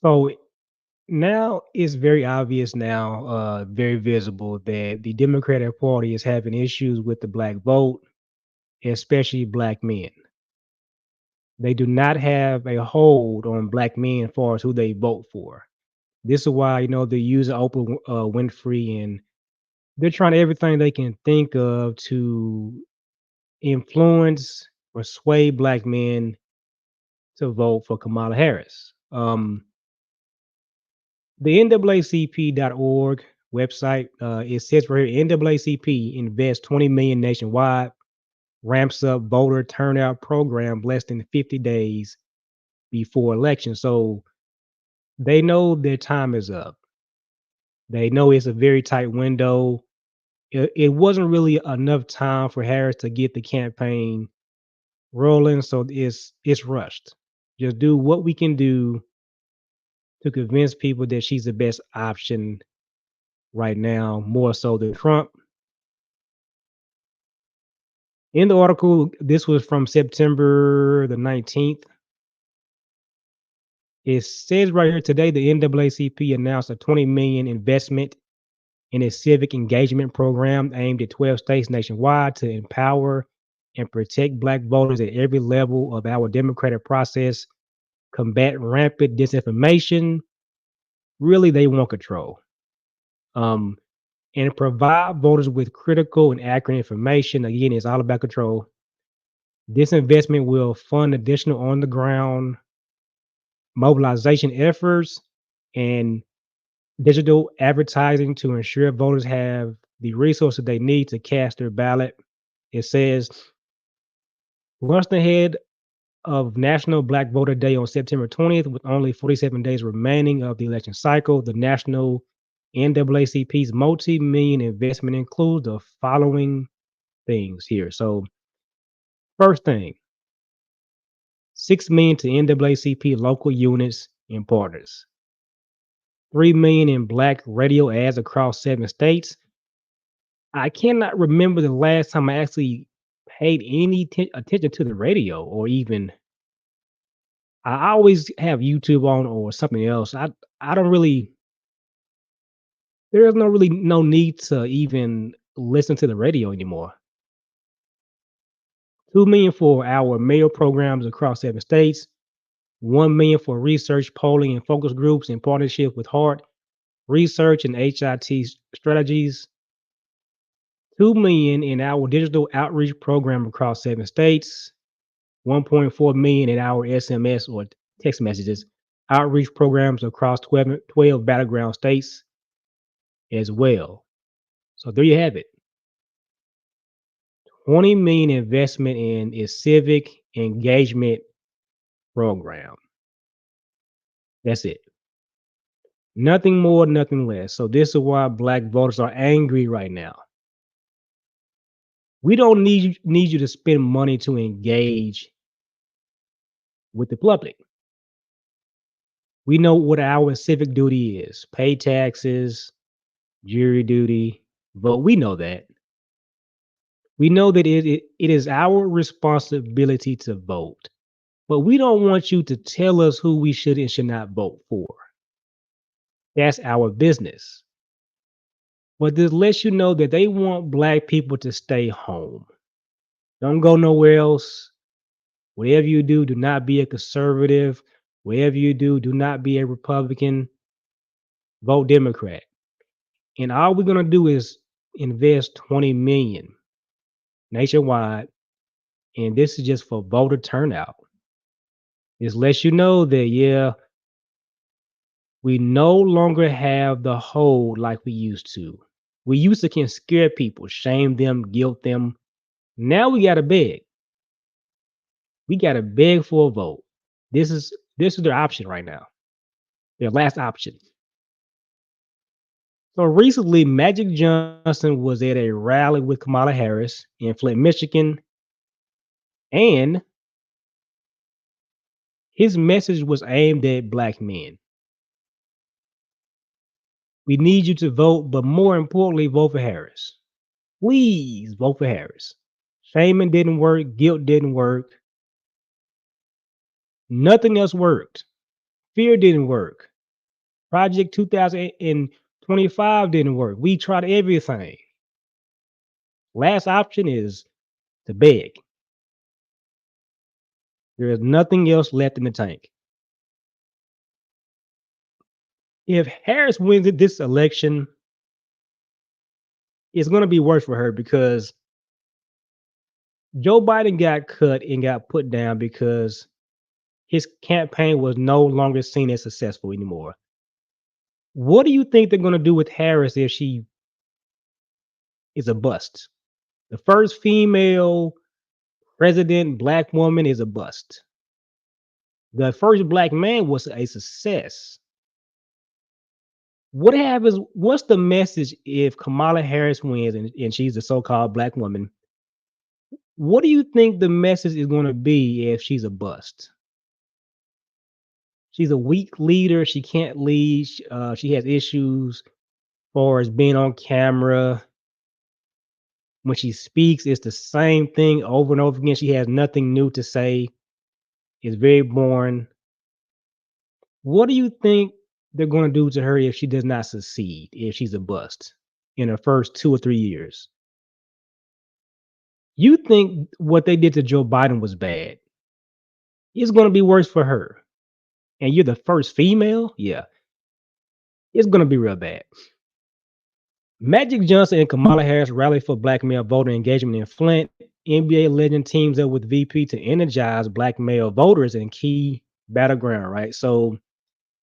So now it's very obvious now, very visible that the Democratic Party is having issues with the black vote, especially black men. They do not have a hold on black men as far as who they vote for. This is why, they're using Oprah Winfrey, and they're trying everything they can think of to influence or sway black men to vote for Kamala Harris. The NAACP.org website, it says right here, NAACP invests 20 million nationwide, ramps up voter turnout program less than 50 days before election. So they know their time is up. They know it's a very tight window. It wasn't really enough time for Harris to get the campaign rolling, so it's rushed. Just do what we can do to convince people that she's the best option right now, more so than Trump. In the article, this was from September the 19th. It says right here today the NAACP announced a 20 million investment in a civic engagement program aimed at 12 states nationwide to empower and protect black voters at every level of our democratic process, combat rampant disinformation. Really, they want control. Um, and provide voters with critical and accurate information. Again, it's all about control. This investment will fund additional on the ground mobilization efforts and digital advertising to ensure voters have the resources they need to cast their ballot. It says, launched ahead of National Black Voter Day on September 20th, with only 47 days remaining of the election cycle, the National NAACP's multi-million investment includes the following things here. So, first thing, 6 million to NAACP local units and partners. 3 million in black radio ads across 7 states. I cannot remember the last time I actually paid any attention to the radio, or even I always have YouTube on or something else. I don't really there's no really no need to even listen to the radio anymore. 2 million for our mail programs across 7 states. 1 million for research, polling, and focus groups in partnership with Hart Research and HIT Strategies. 2 million in our digital outreach program across 7 states. 1.4 million in our SMS or text messages outreach programs across 12 battleground states as well. So there you have it. 20 million investment in a civic engagement program. That's it. Nothing more, nothing less. So this is why black voters are angry right now. We don't need you to spend money to engage with the public. We know what our civic duty is: pay taxes, jury duty, vote. We know that. We know that it is our responsibility to vote, but we don't want you to tell us who we should and should not vote for. That's our business. But this lets you know that they want black people to stay home. Don't go nowhere else. Whatever you do, do not be a conservative. Whatever you do, do not be a Republican. Vote Democrat. And all we're gonna do is invest 20 million nationwide, and this is just for voter turnout. This lets you know that we no longer have the hold like we used to. We used to can scare people, shame them, guilt them. Now we gotta beg. We gotta beg for a vote. This is their option right now. Their last option. So recently, Magic Johnson was at a rally with Kamala Harris in Flint, Michigan, and his message was aimed at black men. We need you to vote, but more importantly, vote for Harris. Please vote for Harris. Shaming didn't work. Guilt didn't work. Nothing else worked. Fear didn't work. Project 2025 didn't work. We tried everything. Last option is to beg. There is nothing else left in the tank. If Harris wins this election, it's going to be worse for her because Joe Biden got cut and got put down because his campaign was no longer seen as successful anymore. What do you think they're going to do with Harris if she is a bust? The first female president, black woman, is a bust. The first black man was a success. What happens? What's the message if Kamala Harris wins and she's a so-called black woman? What do you think the message is going to be if she's a bust? She's a weak leader. She can't lead. She has issues as far as being on camera. When she speaks, it's the same thing over and over again. She has nothing new to say. It's very boring. What do you think they're going to do to her if she does not succeed, if she's a bust in her first 2 or 3 years? You think what they did to Joe Biden was bad. It's going to be worse for her. And you're the first female? Yeah, it's going to be real bad. Magic Johnson and Kamala Harris rally for black male voter engagement in Flint. NBA legend teams up with VP to energize black male voters in key battleground, right? So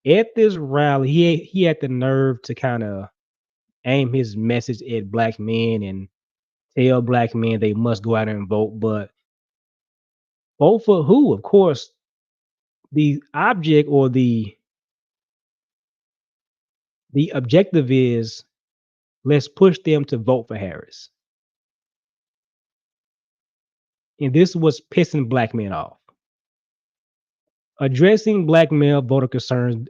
at this rally, he had the nerve to kind of aim his message at black men and tell black men they must go out and vote. But vote for who? Of course, the object or the objective is let's push them to vote for Harris. And this was pissing black men off. Addressing black male voter concerns,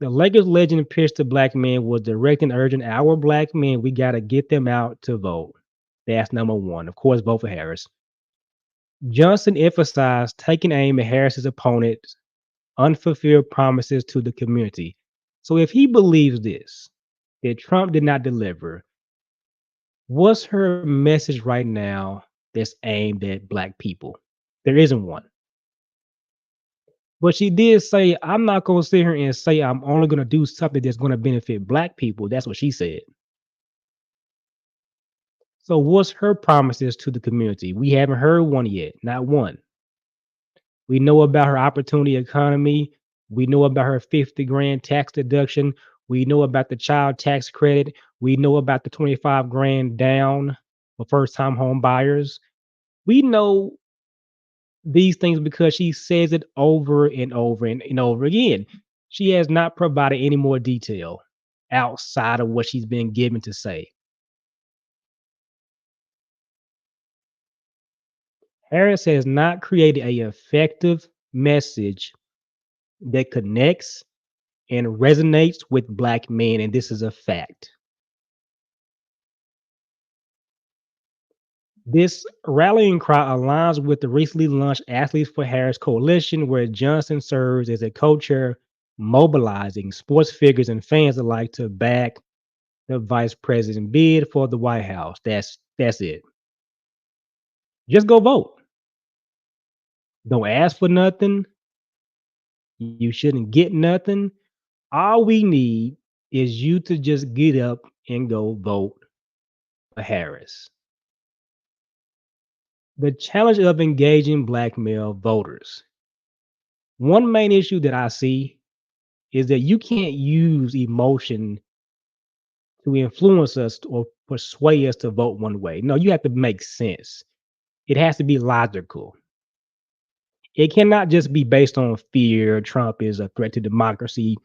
the Lakers legend pitch to black men was direct and urgent. Our black men, we got to get them out to vote. That's number one. Of course, vote for Harris. Johnson emphasized taking aim at Harris's opponent's unfulfilled promises to the community. So if he believes this, that Trump did not deliver, what's her message right now that's aimed at black people? There isn't one. But she did say, I'm not going to sit here and say I'm only going to do something that's going to benefit black people. That's what she said. So what's her promises to the community? We haven't heard one yet, not one. We know about her opportunity economy. We know about her 50 grand tax deduction. We know about the child tax credit. We know about the 25 grand down for first time home buyers. We know these things because she says it over and over and over again. She has not provided any more detail outside of what she's been given to say. Harris has not created a effective message that connects and resonates with black men, and this is a fact. This rallying cry aligns with the recently launched Athletes for Harris coalition, where Johnson serves as a co-chair, mobilizing sports figures and fans alike to back the vice president bid for the White House. That's it. Just go vote. Don't ask for nothing. You shouldn't get nothing. All we need is you to just get up and go vote for Harris. The challenge of engaging black male voters. One main issue that I see is that you can't use emotion to influence us or persuade us to vote one way. No, you have to make sense. It has to be logical. It cannot just be based on fear. Trump is a threat to democracy.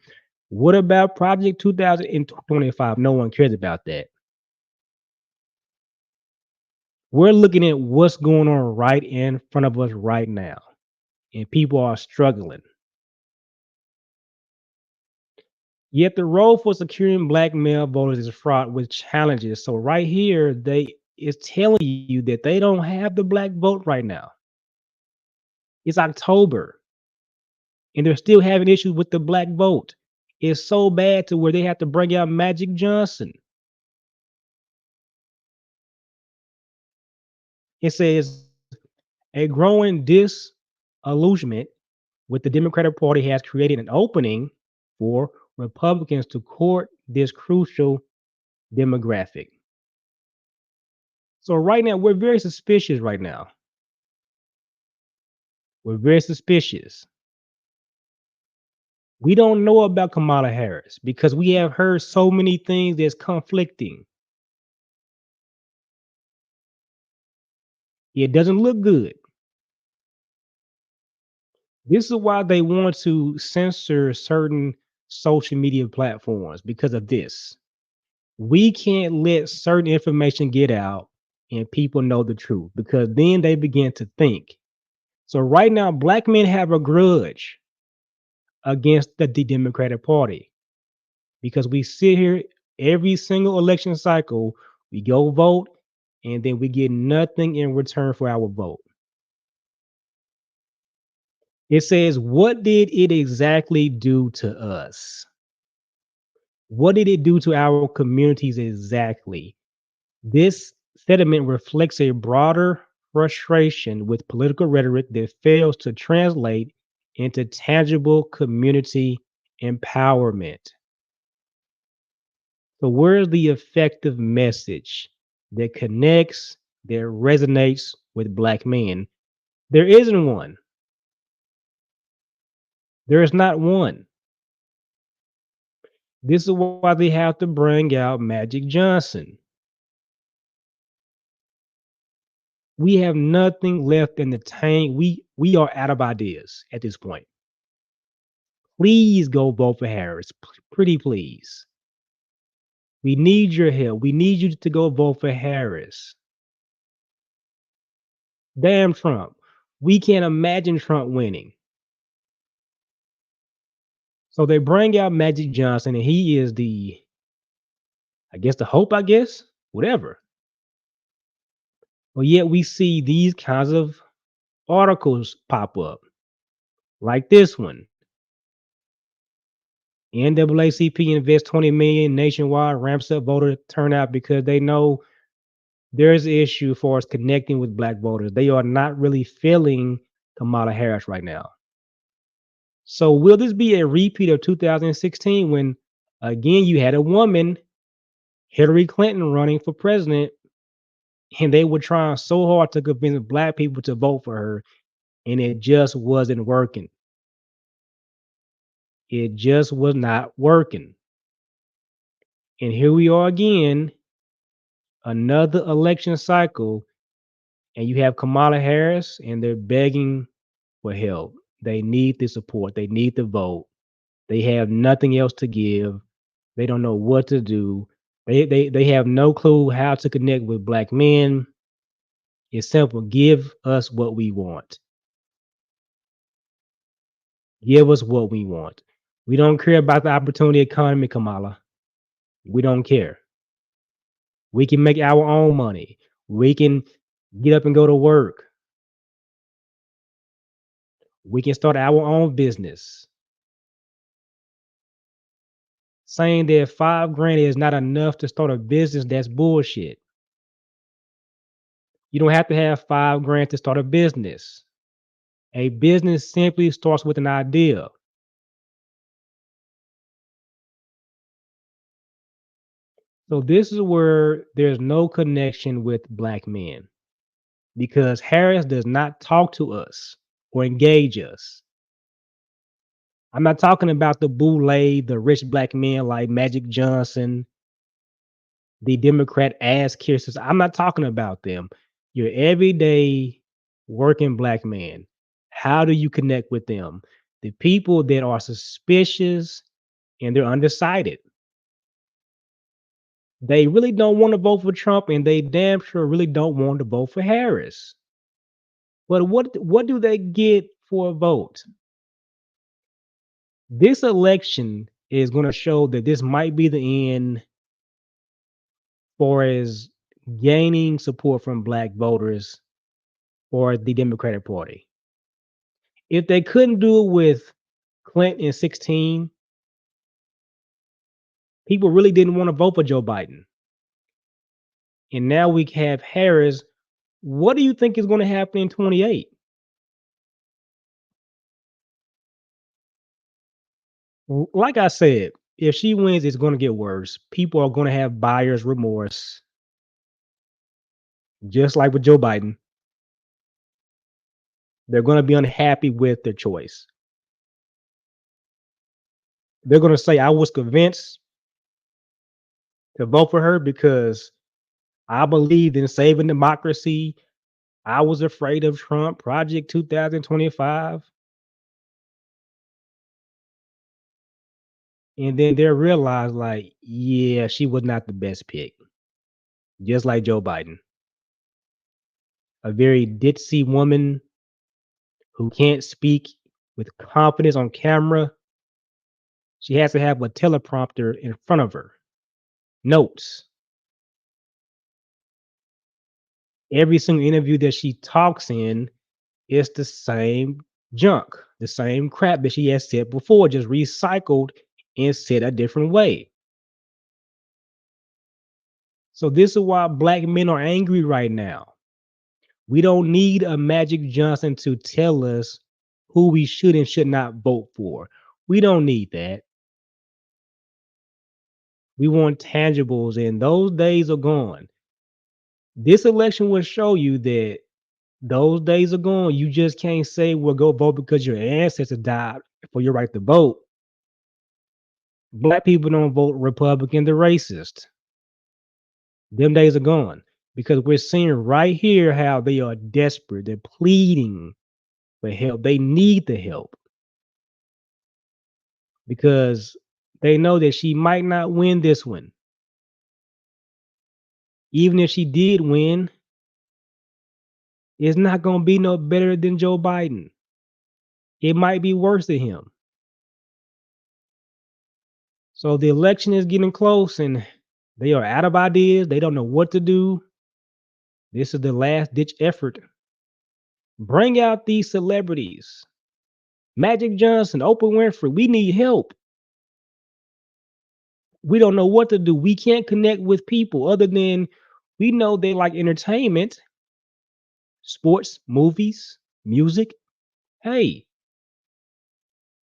What about Project 2025? No one cares about that. We're looking at what's going on right in front of us right now, and people are struggling. Yet the road for securing black male voters is fraught with challenges. So right here, they is telling you that they don't have the black vote right now. It's October, and they're still having issues with the black vote. It's so bad to where they have to bring out Magic Johnson. It says a growing disillusionment with the Democratic Party has created an opening for Republicans to court this crucial demographic. So right now, we're very suspicious right now. We're very suspicious. We don't know about Kamala Harris because we have heard so many things that's conflicting. It doesn't look good. This is why they want to censor certain social media platforms because of this. We can't let certain information get out and people know the truth because then they begin to think. So right now, black men have a grudge against the Democratic Party because we sit here every single election cycle, we go vote, and then we get nothing in return for our vote. It says, what did it exactly do to us? What did it do to our communities exactly? This sentiment reflects a broader frustration with political rhetoric that fails to translate into tangible community empowerment. So, where's the effective message that connects, that resonates with Black men? There isn't one. There is not one. This is why they have to bring out Magic Johnson. We have nothing left in the tank. We are out of ideas at this point. Please go vote for Harris. Pretty please. We need your help. We need you to go vote for Harris. Damn Trump. We can't imagine Trump winning. So they bring out Magic Johnson, and he is I guess, the hope, I guess, whatever. But yet we see these kinds of articles pop up, like this one. NAACP invests 20 million nationwide, ramps up voter turnout because they know there's an issue for us connecting with black voters. They are not really feeling Kamala Harris right now. So will this be a repeat of 2016 when again you had a woman, Hillary Clinton, running for president, and they were trying so hard to convince black people to vote for her, and it just wasn't working. It just was not working. And here we are again, another election cycle, and you have Kamala Harris, and they're begging for help. They need the support. They need the vote. They have nothing else to give. They don't know what to do. They have no clue how to connect with black men. It's simple. Give us what we want. Give us what we want. We don't care about the opportunity economy, Kamala. We don't care. We can make our own money. We can get up and go to work. We can start our own business. Saying that 5 grand is not enough to start a business, that's bullshit. You don't have to have 5 grand to start a business. A business simply starts with an idea. So this is where there's no connection with black men because Harris does not talk to us or engage us. I'm not talking about the boule, the rich black men like Magic Johnson, the Democrat ass kissers. I'm not talking about them. Your everyday working black man. How do you connect with them? The people that are suspicious and they're undecided. They really don't want to vote for Trump, and they damn sure really don't want to vote for Harris. But what do they get for a vote? This election is going to show that this might be the end for as gaining support from black voters for the Democratic Party. If they couldn't do it with Clinton in 16, People really didn't want to vote for Joe Biden. And now we have Harris. What do you think is going to happen in 28? Like I said, if she wins, it's going to get worse. People are going to have buyer's remorse, just like with Joe Biden. They're going to be unhappy with their choice. They're going to say, I was convinced to vote for her because I believed in saving democracy. I was afraid of Trump, Project 2025. And then they realize, like, yeah, she was not the best pick, just like Joe Biden. A very ditzy woman who can't speak with confidence on camera. She has to have a teleprompter in front of her, notes. Every single interview that she talks in is the same junk, the same crap that she has said before, just recycled and said a different way. So this is why black men are angry right now. We don't need a Magic Johnson to tell us who we should and should not vote for. We don't need that. We want tangibles, and those days are gone. This election will show you that those days are gone. You just can't say, well, go vote because your ancestors died for your right to vote. Black people don't vote Republican, they're racist. Them days are gone because we're seeing right here how they are desperate. They're pleading for help. They need the help because they know that she might not win this one. Even if she did win, it's not going to be no better than Joe Biden. It might be worse than him. So the election is getting close and they are out of ideas. They don't know what to do. This is the last ditch effort. Bring out these celebrities. Magic Johnson, Oprah Winfrey, we need help. We don't know what to do. We can't connect with people other than we know they like entertainment, sports, movies, music. Hey,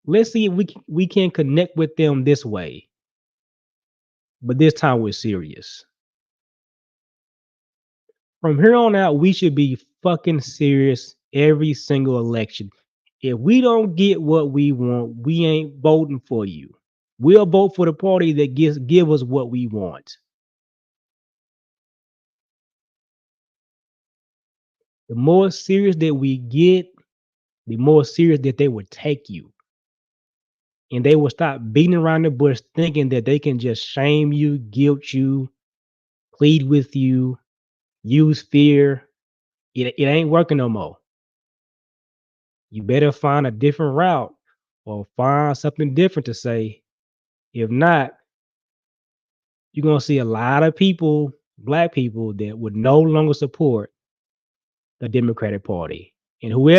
let's see if we can connect with them this way. But this time we're serious. From here on out, we should be fucking serious every single election. If we don't get what we want, we ain't voting for you. We'll vote for the party that give us what we want. The more serious that we get, the more serious that they would take you. And they will stop beating around the bush thinking that they can just shame you, guilt you, plead with you, use fear. It ain't working no more. You better find a different route or find something different to say. If not, you're going to see a lot of people, black people, that would no longer support the Democratic Party. And whoever